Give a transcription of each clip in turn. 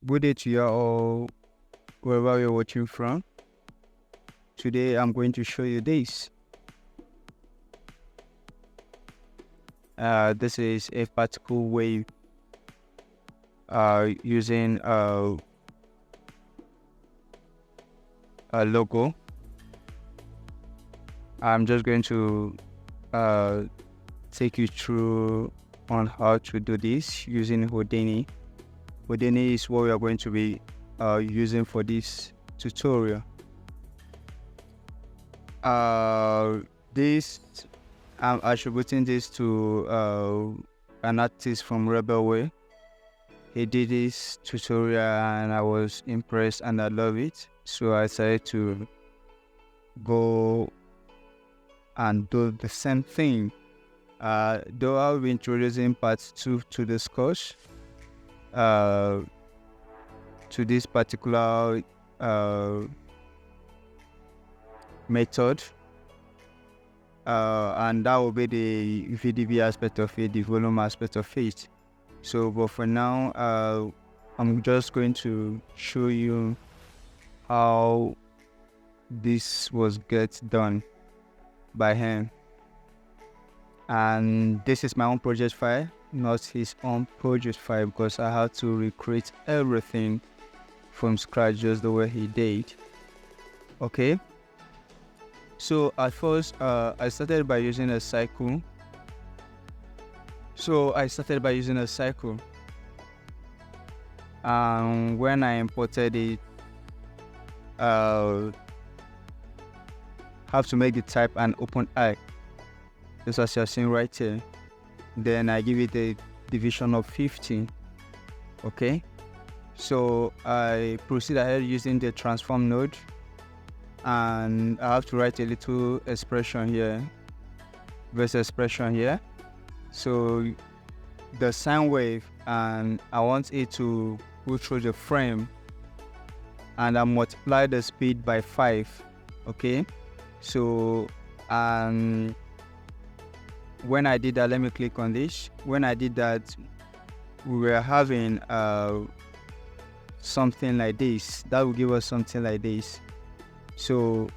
Good day to you all, wherever you're watching from. Today I'm going to show you this. This is a particle wave using a logo. I'm just going to take you through on how to do this using Houdini. Houdini is what we are going to be using for this tutorial. I'm attributing this to an artist from Rebelway. He did this tutorial and I was impressed and I love it. So I decided to go and do the same thing. Though I'll be introducing part 2 to this course, to this particular method, and that will be the VDB aspect of it, the volume aspect of it. So, but for now, I'm just going to show you how this was done by him. And this is my own project file, not his own project file, because I had to recreate everything from scratch just the way he did. Okay, so at first I started by using a cycle. And when I imported it, have to make the type an open eye, just as you're seeing right here. Then I give it a division of 15. Okay, so I proceed ahead using the transform node, and I have to write a little expression here, expression here. So the sine wave, and I want it to go through the frame, and I multiply the speed by 5. Okay, so when I did that, let me click on this. When I did that, we were having something like this. That will give us something like this. So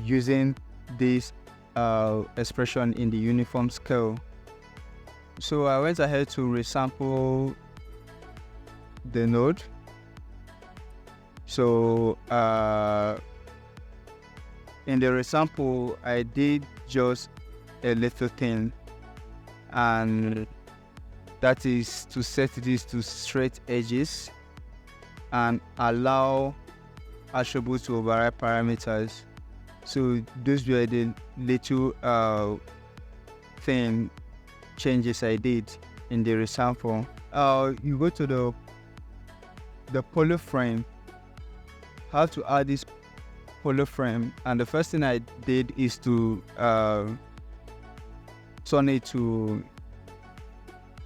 using this expression in the uniform scale, so I went ahead to resample the node. So in the resample, I did just a little thing, and that is to set this to straight edges and allow attributes to override parameters. So those were the little changes I did in the resample. You go to the poly frame, have to add this poly frame, and the first thing I did is to turn it to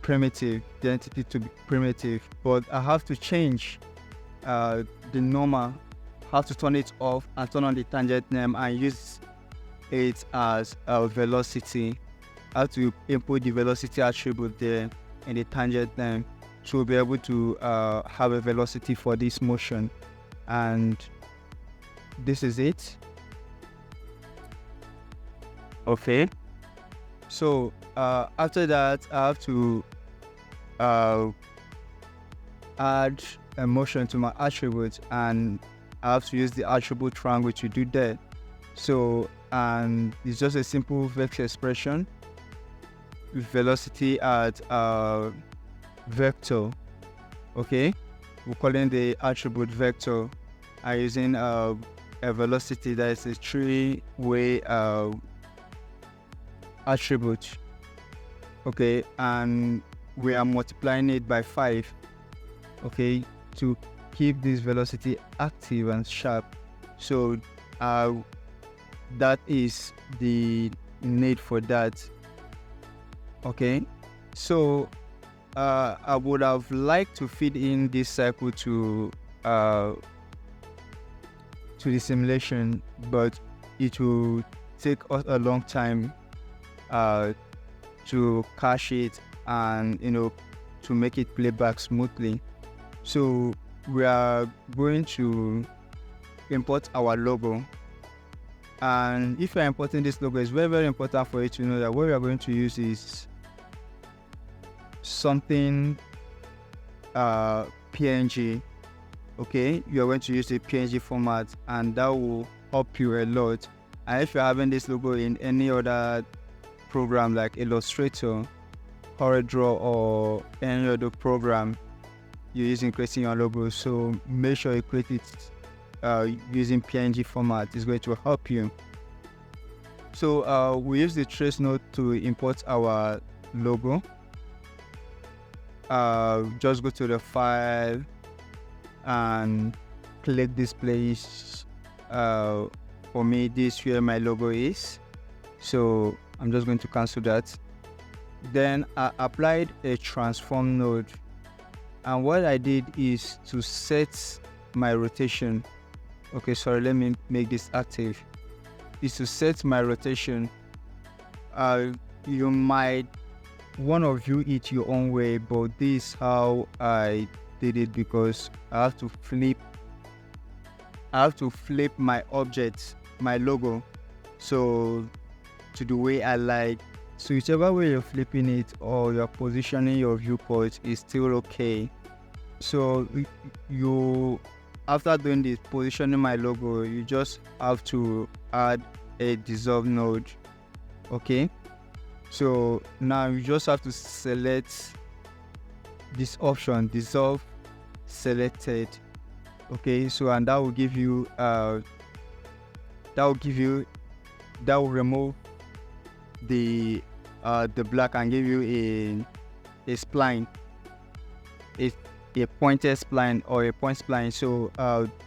primitive, the entity to be primitive, but I have to change the normal, have to turn it off and turn on the tangent name and use it as a velocity. I have to input the velocity attribute there in the tangent name to be able to have a velocity for this motion, and this is it. Okay, so after that, I have to add a motion to my attribute, and I have to use the attribute triangle to do that. So, and it's just a simple vector expression with velocity at vector. Okay, we're calling the attribute vector and using a velocity that is a 3-way attribute. Okay, and we are multiplying it by 5. Okay, to keep this velocity active and sharp. So that is the need for that. Okay, so I would have liked to feed in this cycle to the simulation, but it will take us a long time to cache it and to make it play back smoothly. So we are going to import our logo. And if you're importing this logo, it's very, very important for you to know that what we are going to use is something PNG. Okay, you're going to use a PNG format, and that will help you a lot. And if you're having this logo in any other program like Illustrator, CorelDRAW, or any other program you're using creating your logo, so make sure you create it using PNG format. Is going to help you. So we use the trace node to import our logo. Just go to the file and click this place. For me, this where my logo is, so I'm just going to cancel that. Then I applied a transform node, and what I did is to set my rotation. Okay, sorry, let me make this active. Is to set my rotation. You might want to view it your own way, but this is how I did it, because I have to flip my object, my logo, so to the way I like. So whichever way you're flipping it or you're positioning your viewport is still okay. So you, after doing this, positioning my logo, you just have to add a dissolve node. Okay, so now you just have to select this option, dissolve selected. Okay, so and that will give you that will remove the black and give you a spline, a pointed spline or a point spline. So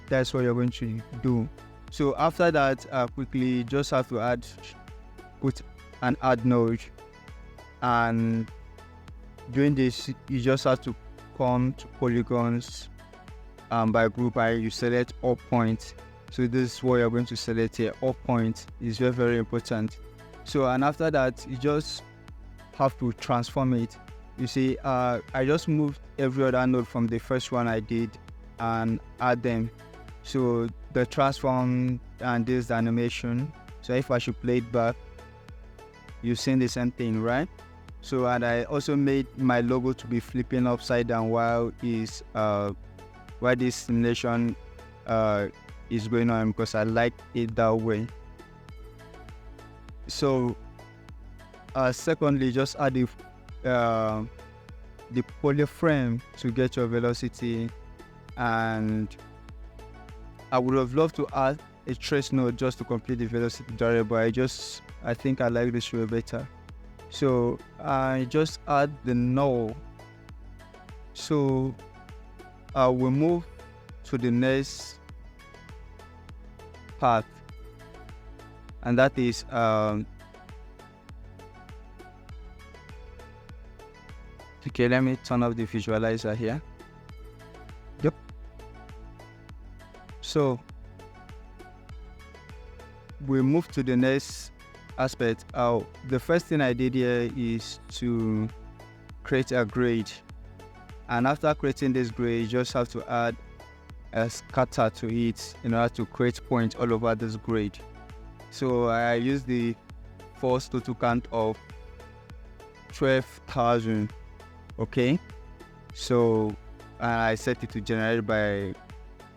that's what you're going to do. So after that, quickly just have to put an add node, and doing this you just have to come to polygons by group, and you select all points. So this is what you're going to select here. All points is very, very important. So and after that, you just have to transform it. You see, I just moved every other node from the first one I did and add them. So the transform and this animation. So if I should play it back, you've seen the same thing, right? So and I also made my logo to be flipping upside down while this simulation is going on, because I like it that way. So secondly, just add the polyframe to get your velocity, and I would have loved to add a trace node just to complete the velocity variable. I think I like this way better. So I just add the null. So we'll move to the next part, and that is okay, let me turn off the visualizer here. Yep. So we move to the next aspect. The first thing I did here is to create a grade, and after creating this grade, you just have to add a scatter to it in order to create points all over this grade. So I use the force total count of 12,000. Okay, so I set it to generate by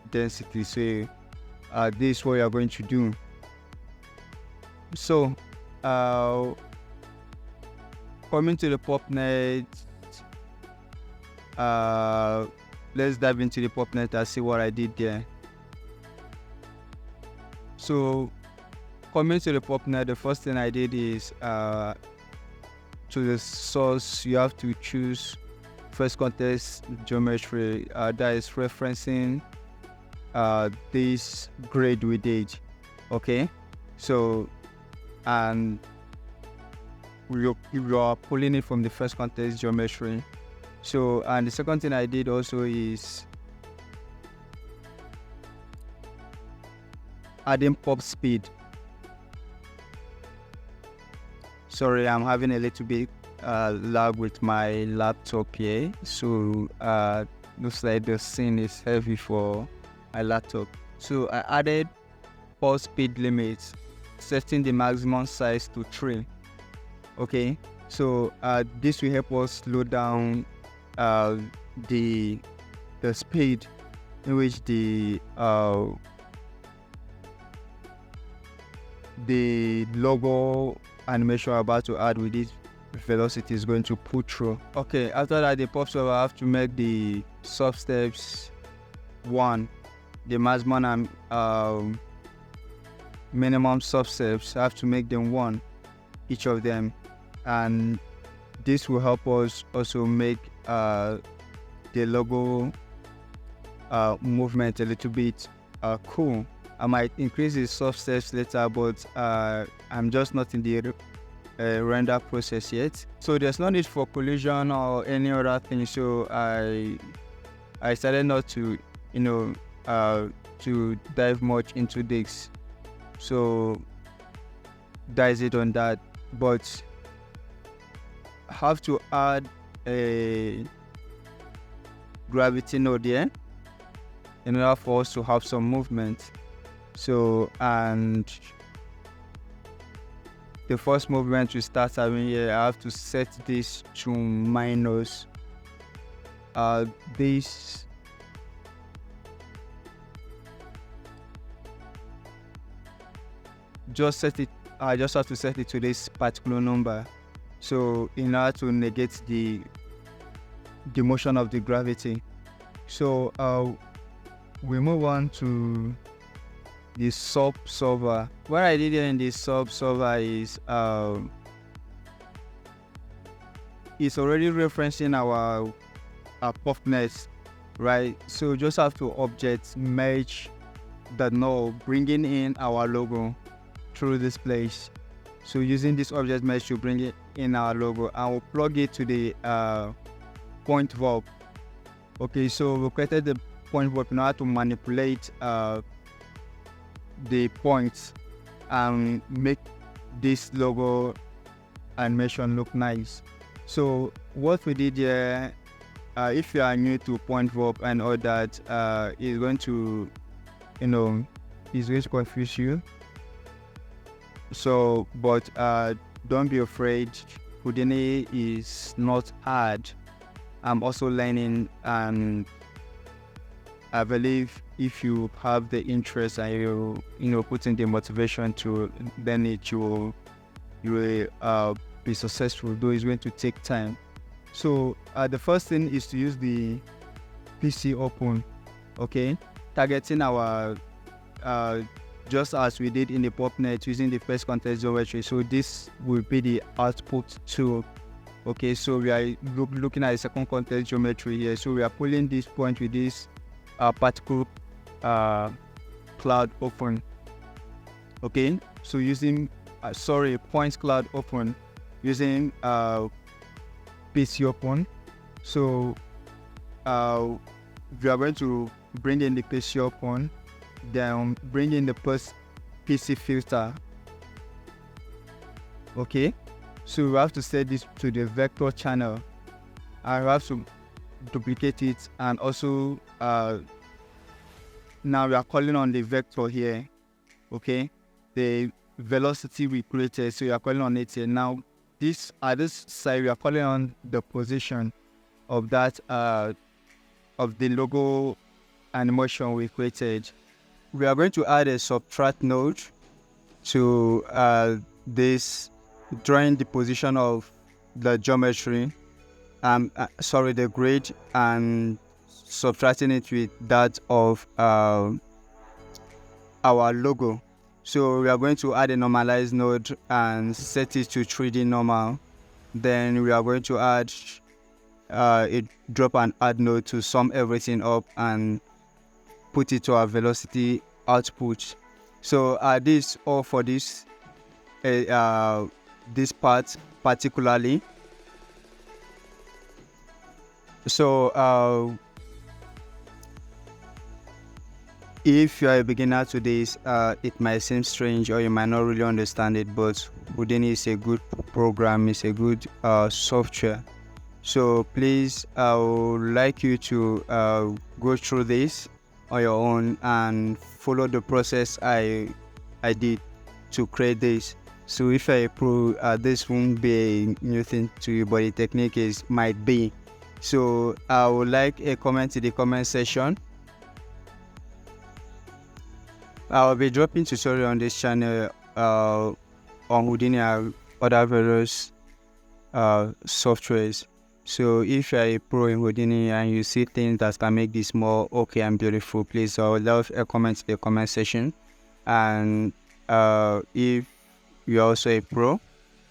density. So this is what you're going to do. So coming to the PopNet, let's dive into the PopNet and see what I did there. So coming to the PopNet, the first thing I did is to the source, you have to choose first context geometry, that is referencing this grade we did. Okay, so and you are pulling it from the first context geometry. So and the second thing I did also is adding pop speed. Sorry, I'm having a little bit lag with my laptop here, so looks like the scene is heavy for my laptop. So I added pulse speed limits, setting the maximum size to 3. Okay, so this will help us slow down the speed in which the logo animation we're about to add with this velocity is going to put through. Okay, after that the pops up, I have to make the sub steps 1, the maximum and minimum sub steps. I have to make them 1, each of them, and this will help us also make the logo movement a little bit cool. I might increase the sub steps later, but I'm just not in the render process yet, so there's no need for collision or any other thing. So I decided not to to dive much into this. So that is it on that, but have to add a gravity node here in order for us to have some movement. So, and the first movement we start having here, I have to set this to minus this just set it. I just have to set it to this particular number, so in order to negate the motion of the gravity. So we move on to the sub solver. What I did here in the sub solver is it's already referencing our puffness, right? So just have to object merge the node, bringing in our logo through this place. So using this object mesh to bring it in our logo, and we'll plug it to the point verb. Okay, so we created the point verb in order to manipulate the points and make this logo animation look nice. So what we did here, if you are new to point verb and all that, is going to is going to confuse you. So but don't be afraid, Houdini is not hard. I'm also learning, and I believe if you have the interest and you put in the motivation to learn it, you will be successful, though it's going to take time. So the first thing is to use the PC open, okay, targeting our just as we did in the PopNet using the first context geometry. So this will be the output tool. Okay, so we are looking at the second context geometry here. So we are pulling this point with this particle cloud open. Okay, so using point cloud open using PC open. So we are going to bring in the PC open, then bring in the first PC filter. Okay, so we have to set this to the vector channel, and we have to duplicate it, and also now we are calling on the vector here. Okay, the velocity we created, so we are calling on it here. Now this at this side we are calling on the position of that of the logo animation we created. We are going to add a subtract node to this, drawing the position of the geometry, the grid, and subtracting it with that of our logo. So we are going to add a normalize node and set it to 3D normal. Then we are going to add a drop and add node to sum everything up and put it to our velocity output. So this all for this this part particularly. So if you are a beginner to this, it might seem strange or you might not really understand it, but Houdini is a good program, it's a good software. So please, I would like you to go through this on your own and follow the process I did to create this. So if I approve, this won't be a new thing to you, but the technique might be. So I would like a comment in the comment section. I'll be dropping tutorial on this channel on Houdini and other various softwares. So if you're a pro in Houdini and you see things that can make this more okay and beautiful, please I would love a comment in the comment section. And if you're also a pro,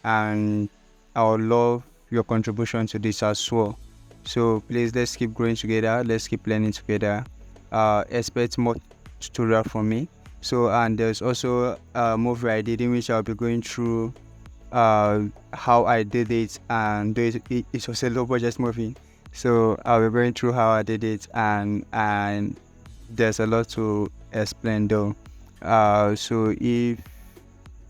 and I would love your contribution to this as well. So please, let's keep growing together, let's keep learning together. Expect more tutorial from me. So, and there's also a movie I did in which I'll be going through how I did it, and it was a low budget movie. So I'll be going through how I did it, and there's a lot to explain though. So if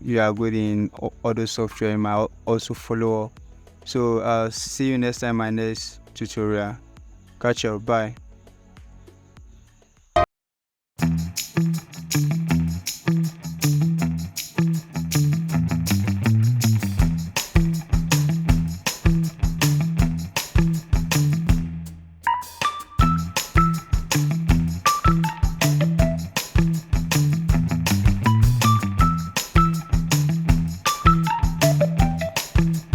you are good in other software, you might also follow up. So see you next time, my next tutorial. Catch up, bye.